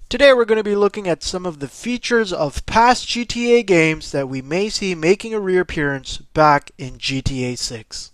Today we're going to be looking at some of the features of past GTA games that we may see making a reappearance back in GTA 6.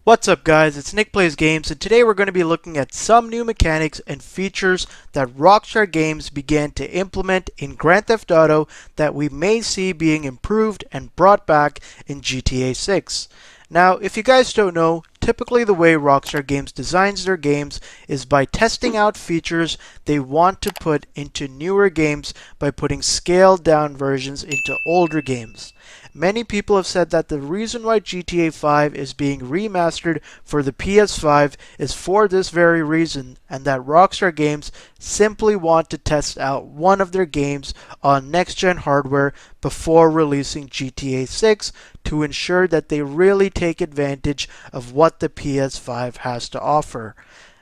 What's up guys, it's Nick Plays Games, and today we're going to be looking at some new mechanics and features that Rockstar Games began to implement in Grand Theft Auto that we may see being improved and brought back in GTA 6. Now, if you guys don't know, typically the way Rockstar Games designs their games is by testing out features they want to put into newer games by putting scaled down versions into older games. Many people have said that the reason why GTA 5 is being remastered for the PS5 is for this very reason, and that Rockstar Games simply want to test out one of their games on next-gen hardware before releasing GTA 6 to ensure that they really take advantage of what the PS5 has to offer.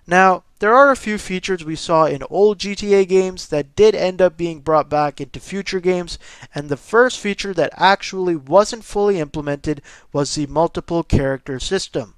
Now, there are a few features we saw in old GTA games that did end up being brought back into future games, and the first feature that actually wasn't fully implemented was the multiple character system.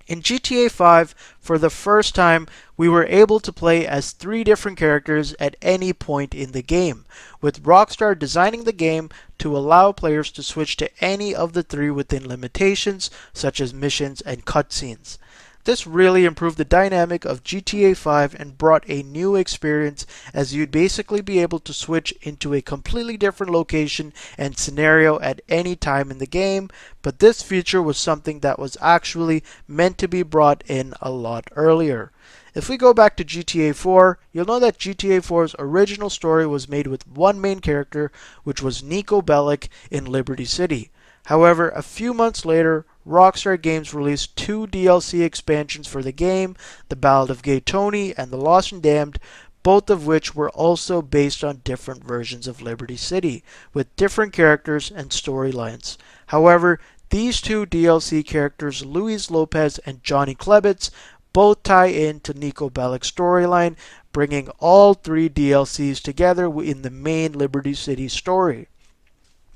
In GTA 5, for the first time, we were able to play as 3 different characters at any point in the game, with Rockstar designing the game to allow players to switch to any of the 3 within limitations, such as missions and cutscenes. This really improved the dynamic of GTA 5 and brought a new experience, as you'd basically be able to switch into a completely different location and scenario at any time in the game, but this feature was something that was actually meant to be brought in a lot earlier. If we go back to GTA 4, you'll know that GTA 4's original story was made with one main character, which was Niko Bellic in Liberty City. However, a few months later, Rockstar Games released 2 DLC expansions for the game, The Ballad of Gay Tony and The Lost and Damned, both of which were also based on different versions of Liberty City, with different characters and storylines. However, these 2 DLC characters, Luis Lopez and Johnny Klebitz, both tie in to Niko Bellic's storyline, bringing all 3 DLCs together in the main Liberty City story.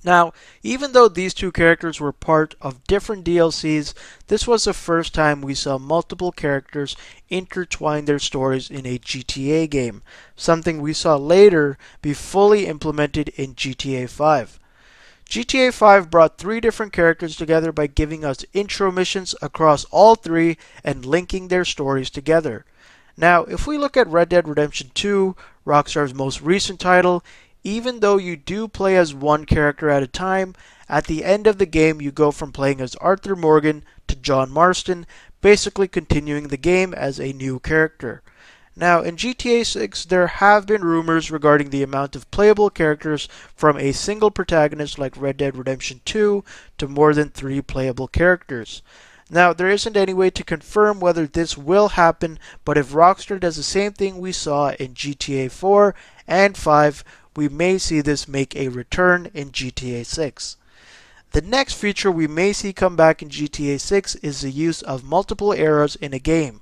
Now, even though these 2 characters were part of different DLCs, this was the first time we saw multiple characters intertwine their stories in a GTA game, something we saw later be fully implemented in GTA 5. GTA 5 brought 3 different characters together by giving us intro missions across all 3 and linking their stories together. Now, if we look at Red Dead Redemption 2, Rockstar's most recent title, even though you do play as one character at a time, at the end of the game you go from playing as Arthur Morgan to John Marston, basically continuing the game as a new character. Now, in GTA 6, there have been rumors regarding the amount of playable characters from a single protagonist like Red Dead Redemption 2 to more than 3 playable characters. Now, there isn't any way to confirm whether this will happen, but if Rockstar does the same thing we saw in GTA 4 and 5, we may see this make a return in GTA 6. The next feature we may see come back in GTA 6 is the use of multiple eras in a game.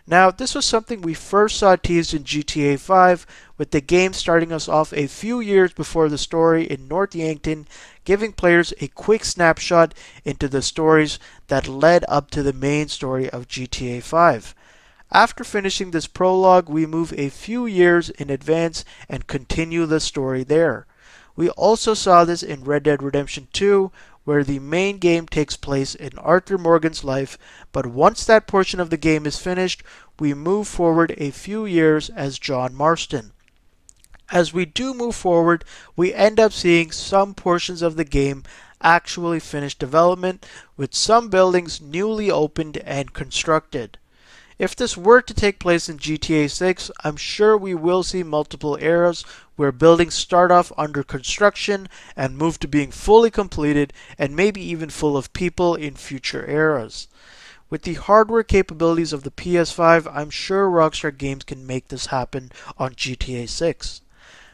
Now, this was something we first saw teased in GTA 5, with the game starting us off a few years before the story in North Yankton, giving players a quick snapshot into the stories that led up to the main story of GTA 5. After finishing this prologue, we move a few years in advance and continue the story there. We also saw this in Red Dead Redemption 2, where the main game takes place in Arthur Morgan's life, but once that portion of the game is finished, we move forward a few years as John Marston. As we do move forward, we end up seeing some portions of the game actually finish development, with some buildings newly opened and constructed. If this were to take place in GTA 6, I'm sure we will see multiple eras where buildings start off under construction and move to being fully completed and maybe even full of people in future eras. With the hardware capabilities of the PS5, I'm sure Rockstar Games can make this happen on GTA 6.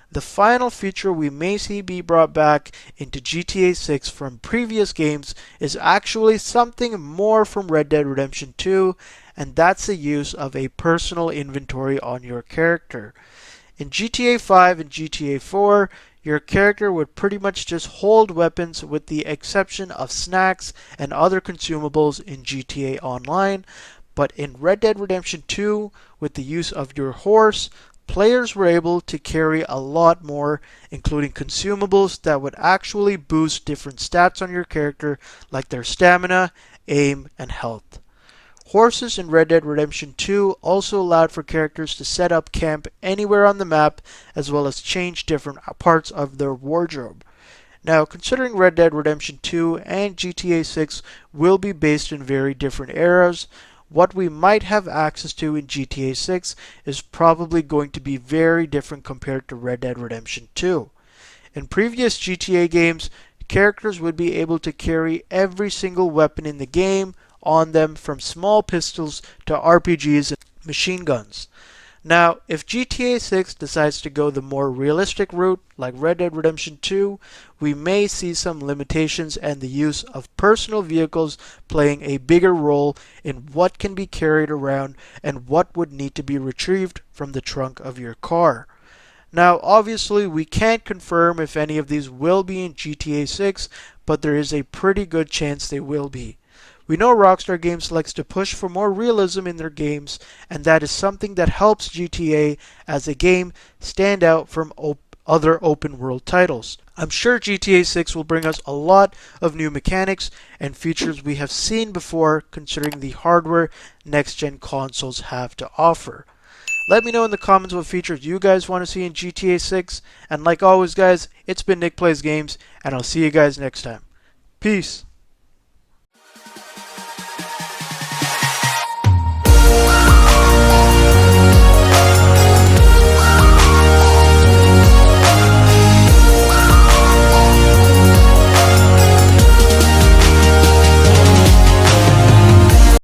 The final feature we may see be brought back into GTA 6 from previous games is actually something more from Red Dead Redemption 2, and that's the use of a personal inventory on your character. In GTA 5 and GTA 4, your character would pretty much just hold weapons with the exception of snacks and other consumables in GTA Online. But in Red Dead Redemption 2, with the use of your horse, players were able to carry a lot more, including consumables that would actually boost different stats on your character, like their stamina, aim, and health. Horses in Red Dead Redemption 2 also allowed for characters to set up camp anywhere on the map, as well as change different parts of their wardrobe. Now, considering Red Dead Redemption 2 and GTA 6 will be based in very different eras, what we might have access to in GTA 6 is probably going to be very different compared to Red Dead Redemption 2. In previous GTA games, characters would be able to carry every single weapon in the game on them, from small pistols to RPGs and machine guns. Now, if GTA 6 decides to go the more realistic route, like Red Dead Redemption 2, we may see some limitations and the use of personal vehicles playing a bigger role in what can be carried around and what would need to be retrieved from the trunk of your car. Now, obviously, we can't confirm if any of these will be in GTA 6, but there is a pretty good chance they will be. We know Rockstar Games likes to push for more realism in their games, and that is something that helps GTA as a game stand out from other open world titles. I'm sure GTA 6 will bring us a lot of new mechanics and features we have seen before, considering the hardware next gen consoles have to offer. Let me know in the comments what features you guys want to see in GTA 6, and like always guys, it's been Nick Plays Games, and I'll see you guys next time. Peace!